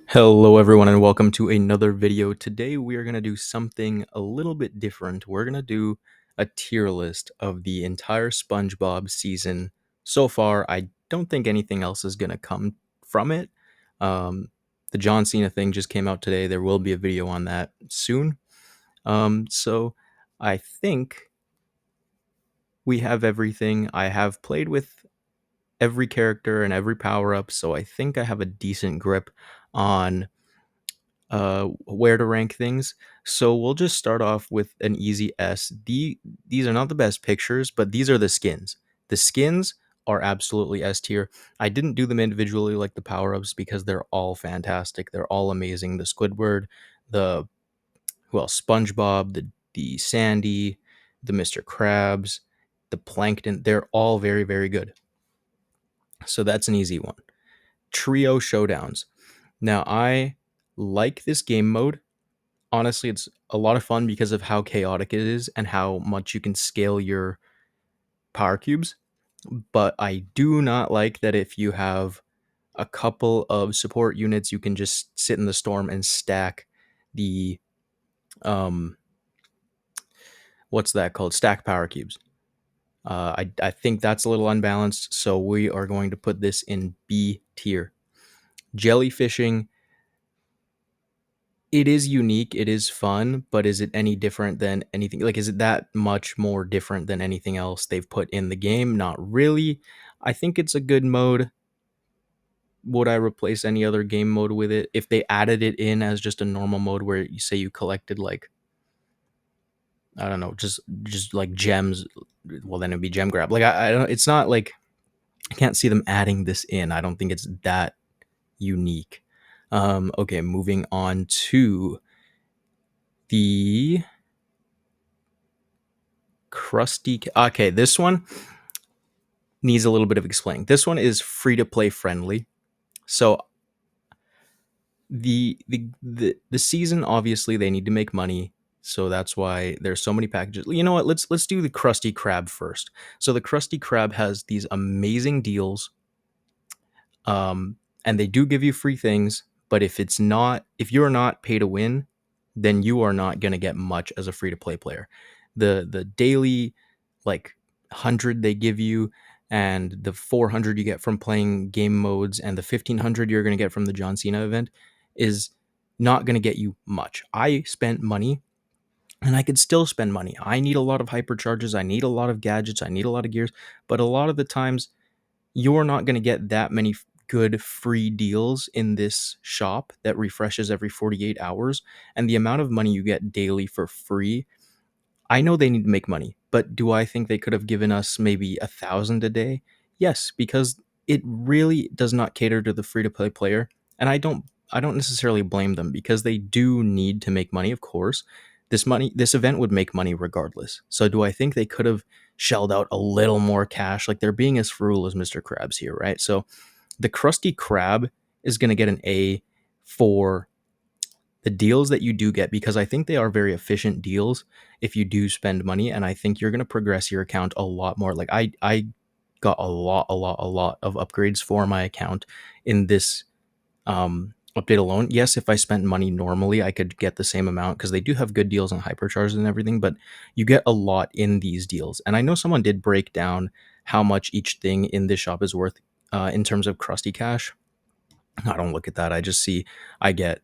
Hello everyone and welcome to another video. Today we are going to do something a little bit different. We're going to do a tier list of the entire SpongeBob season. So far, I don't think anything else is going to come from it. The John Cena thing just came out today. There will be a video on that soon. So I think we have everything. I have played with every character and every power up, so I think I have a decent grip on where to rank things. So we'll just start off with an easy S. These are not the best pictures, but these are the skins. The skins are absolutely S tier. I didn't do them individually like the power-ups because they're all fantastic. They're all amazing. The Squidward, the SpongeBob, the Sandy, the Mr. Krabs, the Plankton, they're all very, very good. So that's an easy one. Trio showdowns. Now I like this game mode. Honestly, it's a lot of fun because of how chaotic it is and how much you can scale your power cubes. But I do not like that if you have a couple of support units, you can just sit in the storm and stack the um what's that called? Stack power cubes. I think that's a little unbalanced, so we are going to put this in B tier. Jellyfishing, it is unique, it is fun, but is it any different than anything? Like, is it that much more different than anything else they've put in the game? Not really. I think it's a good mode. Would I replace any other game mode with it? If they added it in as just a normal mode where you say you collected like, I don't know, just like gems, well then it'd be gem grab. Like I don't, it's not like I can't see them adding this in. I don't think it's that unique. Okay, moving on to the Okay, this one needs a little bit of explaining. This one is free to play friendly. So the season, obviously they need to make money. So that's why there's so many packages. You know what? Let's do the Krusty Krab first. So the Krusty Krab has these amazing deals. And they do give you free things, but if you're not pay to win, then you are not going to get much as a free to play player. The daily like 100 they give you, and the 400 you get from playing game modes, and the 1500 you're going to get from the John Cena event is not going to get you much. I spent money and I could still spend money. I need a lot of hypercharges, I need a lot of gadgets, I need a lot of gears, but a lot of the times you're not going to get that many good free deals in this shop that refreshes every 48 hours. And the amount of money you get daily for free, I know they need to make money, but do I think they could have given us maybe 1,000 a day? Yes, because it really does not cater to the free to play player. And I don't necessarily blame them because they do need to make money, of course. This event would make money regardless. So do I think they could have shelled out a little more cash? Like, they're being as frugal as Mr. Krabs here, right? So the Krusty Krab is going to get an A for the deals that you do get, because I think they are very efficient deals if you do spend money, and I think you're going to progress your account a lot more. Like I got a lot of upgrades for my account in this update alone. Yes, if I spent money normally, I could get the same amount because they do have good deals on hypercharges and everything, but you get a lot in these deals. And I know someone did break down how much each thing in this shop is worth in terms of Krusty Cash. I don't look at that. I just see I get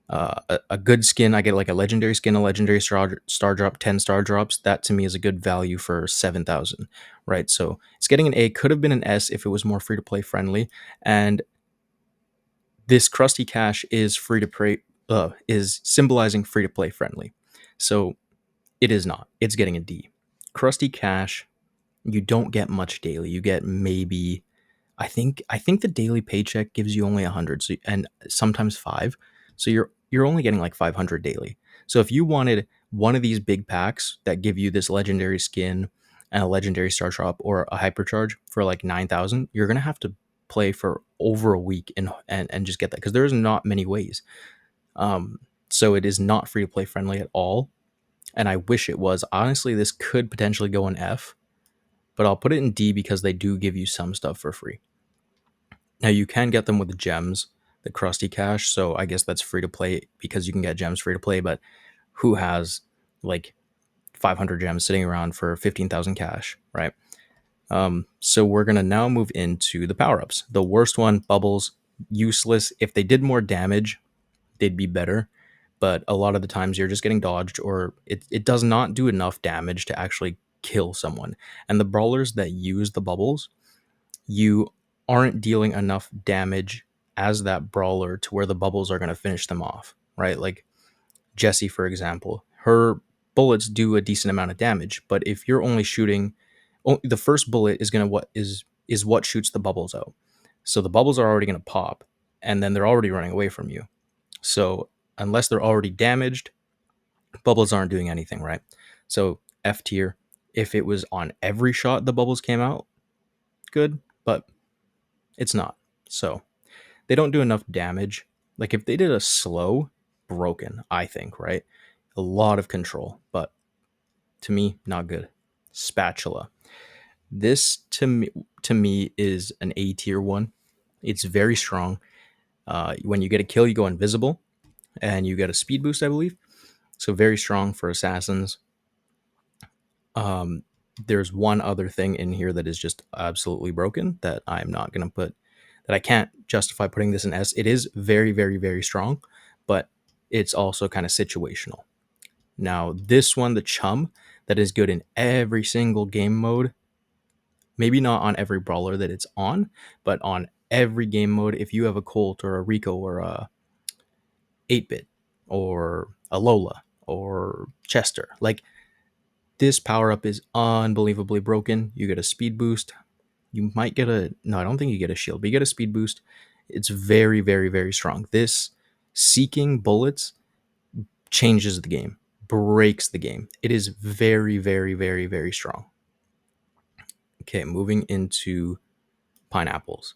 a good skin. I get like a legendary skin, a legendary star drop, 10 star drops. That to me is a good value for 7,000, right? So it's getting an A. Could have been an S if it was more free to play friendly. And this Krusty Cash is free to play, is symbolizing free to play friendly. So it is not. It's getting a D. Krusty Cash, you don't get much daily. You get maybe, I think the daily paycheck gives you only 100, so, and sometimes 5. So you're only getting like 500 daily. So if you wanted one of these big packs that give you this legendary skin and a legendary star drop or a hypercharge for like 9,000, you're gonna have to play for over a week and just get that, because there's not many ways. So it is not free to play friendly at all, and I wish it was. Honestly, this could potentially go in F, but I'll put it in D because they do give you some stuff for free. Now you can get them with gems, the Krusty Cash. So I guess that's free to play because you can get gems free to play. But who has like 500 gems sitting around for 15,000 cash, right? So we're gonna now move into the power ups. The worst one, bubbles, useless. If they did more damage, they'd be better. But a lot of the times you're just getting dodged, or it does not do enough damage to actually kill someone. And the brawlers that use the bubbles, you aren't dealing enough damage as that brawler to where the bubbles are going to finish them off, right? Like Jessie, for example, her bullets do a decent amount of damage, but if you're only shooting, the first bullet is going to what is what shoots the bubbles out. So the bubbles are already going to pop, and then they're already running away from you. So unless they're already damaged, bubbles aren't doing anything, right? So F tier. If it was on every shot the bubbles came out, good, but it's not. So they don't do enough damage. Like if they did a slow, broken, I think, right? A lot of control, but to me, not good. Spatula. This to me is an A tier one. It's very strong. When you get a kill, you go invisible, and you get a speed boost, I believe. So very strong for assassins. Um, there's one other thing in here that is just absolutely broken that I'm not gonna put, that I can't justify putting this in S. It is very, very, very strong, but it's also kind of situational. Now, this one, the chum, that is good in every single game mode. Maybe not on every brawler that it's on, but on every game mode. If you have a Colt or a Rico or a 8-bit or a Lola or Chester, like this power up is unbelievably broken. You get a speed boost. You might get a, no, I don't think you get a shield, but you get a speed boost. It's very, very, very strong. This seeking bullets changes the game, breaks the game. It is very, very, very, very strong. Okay, moving into pineapples.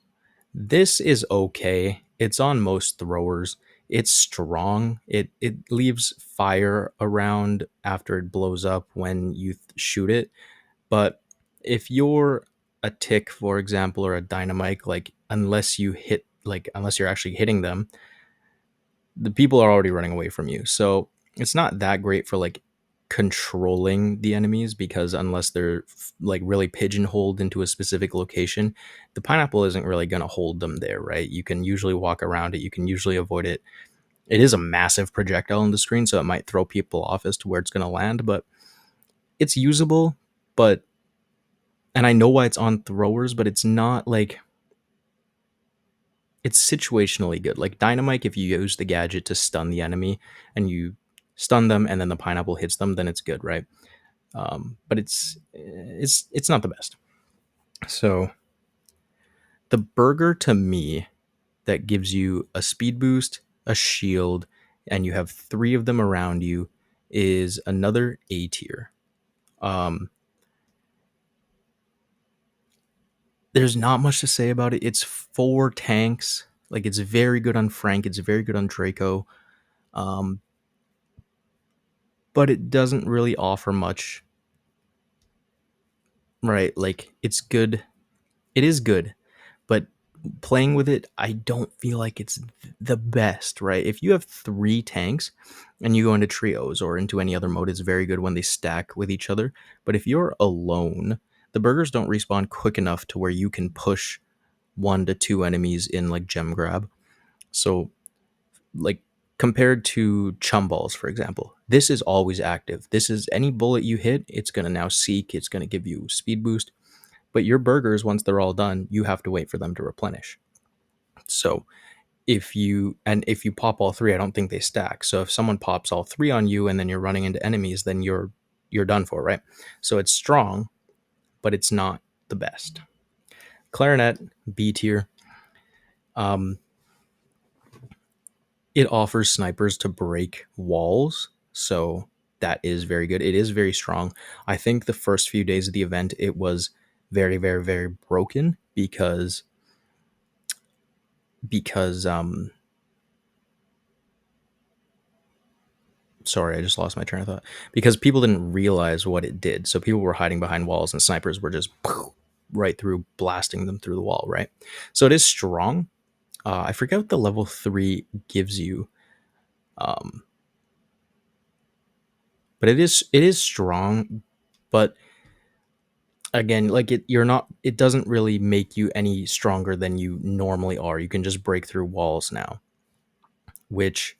This is okay. It's on most throwers. It's strong. It leaves fire around after it blows up when you shoot it. But if you're a tick, for example, or a dynamite, like unless you're actually hitting them, the people are already running away from you. So it's not that great for like controlling the enemies, because unless they're like really pigeonholed into a specific location, the pineapple isn't really going to hold them there, right? You can usually walk around it, you can usually avoid it. It is a massive projectile on the screen, so it might throw people off as to where it's going to land, but it's usable. But and I know why it's on throwers, but it's not like, it's situationally good. Like Dynamite, if you use the gadget to stun the enemy and you stun them and then the pineapple hits them, then it's good, right? But it's not the best. So the burger to me that gives you a speed boost, a shield, and you have three of them around you is another A tier. Um, there's not much to say about it. It's 4 tanks. Like it's very good on Frank. It's very good on Draco. Um, but it doesn't really offer much, right? Like it's good. It is good, but playing with it, I don't feel like it's the best, right? If you have 3 tanks and you go into trios or into any other mode, it's very good when they stack with each other. But if you're alone, the burgers don't respawn quick enough to where you can push 1 to 2 enemies in like gem grab. So like compared to chum balls, for example, this is always active. This is any bullet you hit, it's going to now seek, it's going to give you speed boost. But your burgers, once they're all done, you have to wait for them to replenish. So if you pop all 3, I don't think they stack. So if someone pops all 3 on you and then you're running into enemies, then you're done for, right? So it's strong, but it's not the best. Clarinet, B tier. Um, it offers snipers to break walls, so that is very good. It is very strong. I think the first few days of the event, it was very, very, very broken because sorry, I just lost my train of thought. Because people didn't realize what it did. So people were hiding behind walls and snipers were just right through, blasting them through the wall, right? So it is strong. I forget what the level 3 gives you, um, but it is strong. But again, like you're not. It doesn't really make you any stronger than you normally are. You can just break through walls now, which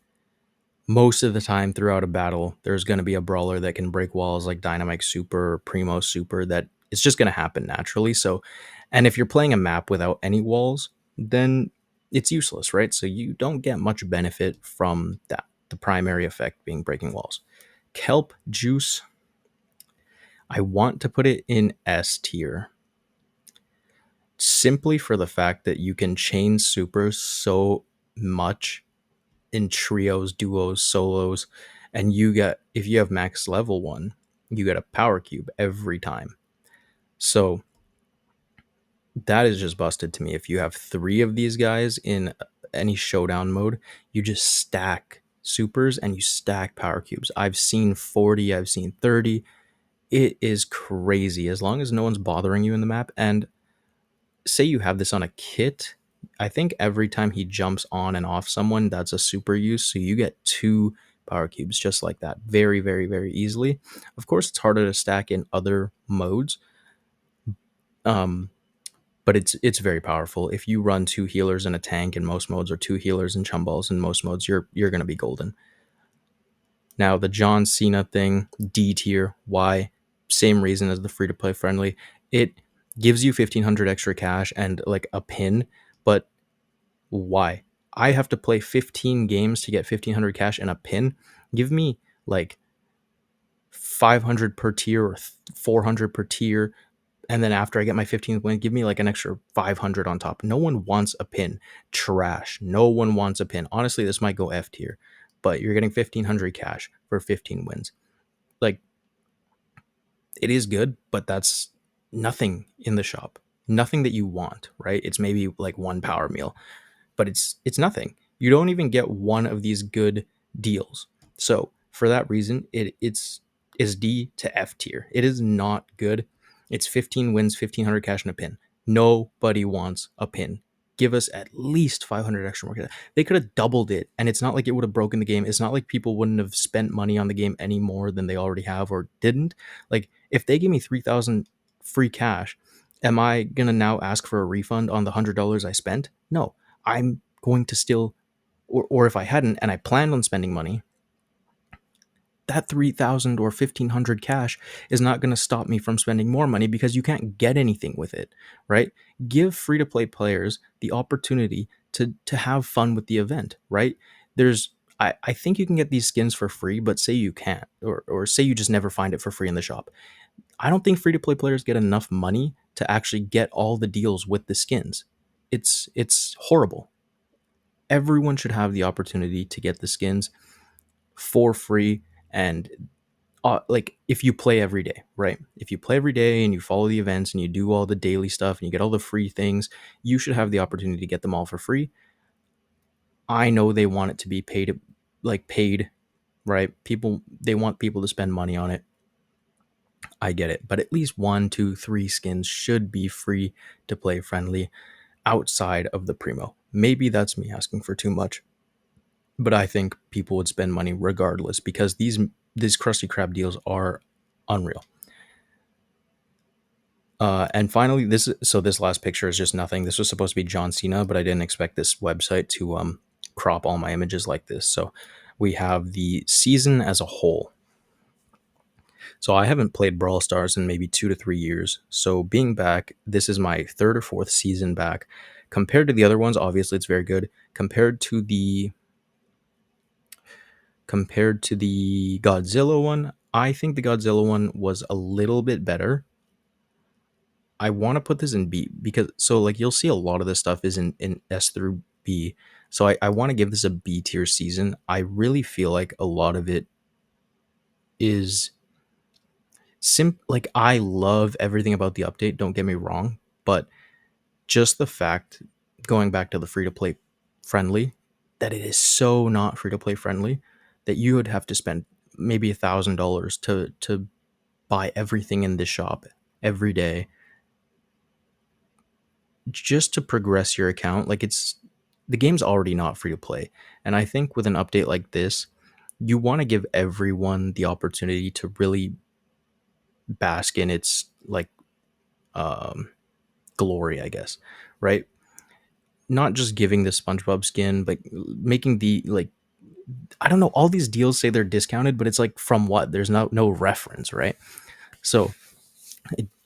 most of the time throughout a battle, there's going to be a brawler that can break walls like Dynamite Super or Primo Super. That it's just going to happen naturally. So, and if you're playing a map without any walls, then it's useless, right? So you don't get much benefit from that. The primary effect being breaking walls. Kelp Juice, I want to put it in S tier simply for the fact that you can chain supers so much in trios, duos, solos, and you get, if you have max level 1, you get a power cube every time. So that is just busted to me. If you have 3 of these guys in any showdown mode, you just stack supers and you stack power cubes. I've seen 40, I've seen 30. It is crazy as long as no one's bothering you in the map. And say you have this on a kit, I think every time he jumps on and off someone, that's a super use. So you get 2 power cubes just like that, very, very, very easily. Of course, it's harder to stack in other modes, um, but it's very powerful. If you run 2 healers and a tank in most modes, or 2 healers and chumballs in most modes, you're gonna be golden. Now the John Cena thing, D tier. Why? Same reason as the free to play friendly. It gives you 1500 extra cash and like a pin, but why? I have to play 15 games to get 1500 cash and a pin. Give me like 500 per tier or 400 per tier. And then after I get my 15th win, give me like an extra 500 on top. No one wants a pin. Trash. No one wants a pin. Honestly, this might go F tier, but you're getting 1500 cash for 15 wins. Like, it is good, but that's nothing in the shop. Nothing that you want, right? It's maybe like one power meal, but it's nothing. You don't even get one of these good deals. So for that reason, it's is D to F tier. It is not good. It's 15 wins, 1500 cash and a pin. Nobody wants a pin. Give us at least 500 extra more. They could have doubled it, and it's not like it would have broken the game. It's not like people wouldn't have spent money on the game any more than they already have or didn't. Like, if they gave me 3,000 free cash, am I gonna now ask for a refund on the $100 I spent? No, I'm going to still, or if I hadn't and I planned on spending money, that 3,000 or 1,500 cash is not going to stop me from spending more money because you can't get anything with it, right? Give free to play players the opportunity to have fun with the event, right? There's, I think you can get these skins for free, but say you can't, or say you just never find it for free in the shop. I don't think free to play players get enough money to actually get all the deals with the skins. It's horrible. Everyone should have the opportunity to get the skins for free. And like, if you play every day, right? If you play every day and you follow the events and you do all the daily stuff and you get all the free things, you should have the opportunity to get them all for free. I know they want it to be paid, like paid, right? People, they want people to spend money on it. I get it, but at least 1, 2, 3 skins should be free to play friendly outside of the primo. Maybe that's me asking for too much, but I think people would spend money regardless because these Krusty Krab deals are unreal. And finally, this last picture is just nothing. This was supposed to be John Cena, but I didn't expect this website to crop all my images like this. So we have the season as a whole. So I haven't played Brawl Stars in maybe 2 to 3 years. So being back, this is my 3rd or 4th season back. Compared to the other ones, obviously it's very good. Compared to the Godzilla one, I think the Godzilla one was a little bit better. I want to put this in B because, so like, you'll see a lot of this stuff is in S through B. So I want to give this a B tier season. I really feel like a lot of it is like, I love everything about the update, don't get me wrong, but just the fact, going back to the free to play friendly, that it is so not free to play friendly that you would have to spend maybe $1,000 to buy everything in this shop every day just to progress your account. Like, the game's already not free to play. And I think with an update like this, you want to give everyone the opportunity to really bask in its like um glory, I guess, right? Not just giving the SpongeBob skin, but making the like, I don't know, all these deals say they're discounted, but it's like from what? There's no reference, right? So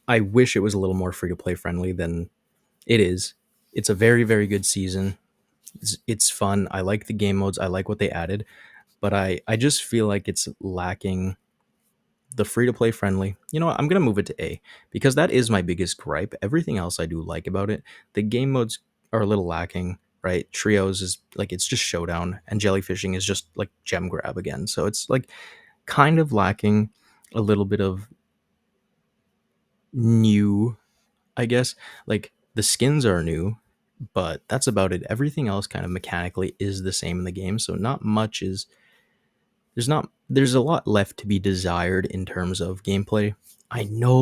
I wish it was a little more free to play friendly than it is. It's a very, very good season. It's fun. I like the game modes. I like what they added, but I just feel like it's lacking the free to play friendly. You know what? I'm gonna move it to A because that is my biggest gripe. Everything else I do like about it. The game modes are a little lacking, right? Trios is like it's just showdown, and jellyfishing is just like gem grab again. So it's like kind of lacking a little bit of new, I guess. Like the skins are new, but that's about it. Everything else kind of mechanically is the same in the game, so not much is there's a lot left to be desired in terms of gameplay. I know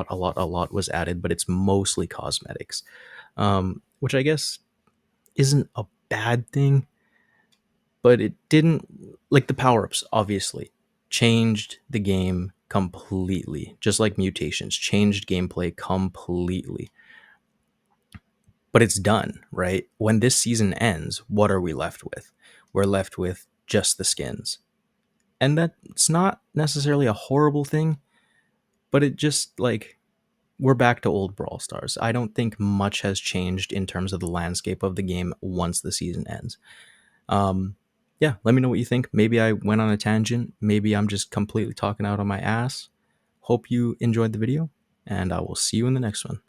a lot was added, but it's mostly cosmetics, which I guess isn't a bad thing, but it didn't like the power ups. Obviously, changed the game completely, just like mutations changed gameplay completely. But it's done, right? When this season ends, what are we left with? We're left with just the skins, and that's not necessarily a horrible thing, but it just like we're back to old Brawl Stars. I don't think much has changed in terms of the landscape of the game once the season ends. Um, yeah, let me know what you think. Maybe I went on a tangent. Maybe I'm just completely talking out on my ass. Hope you enjoyed the video, and I will see you in the next one.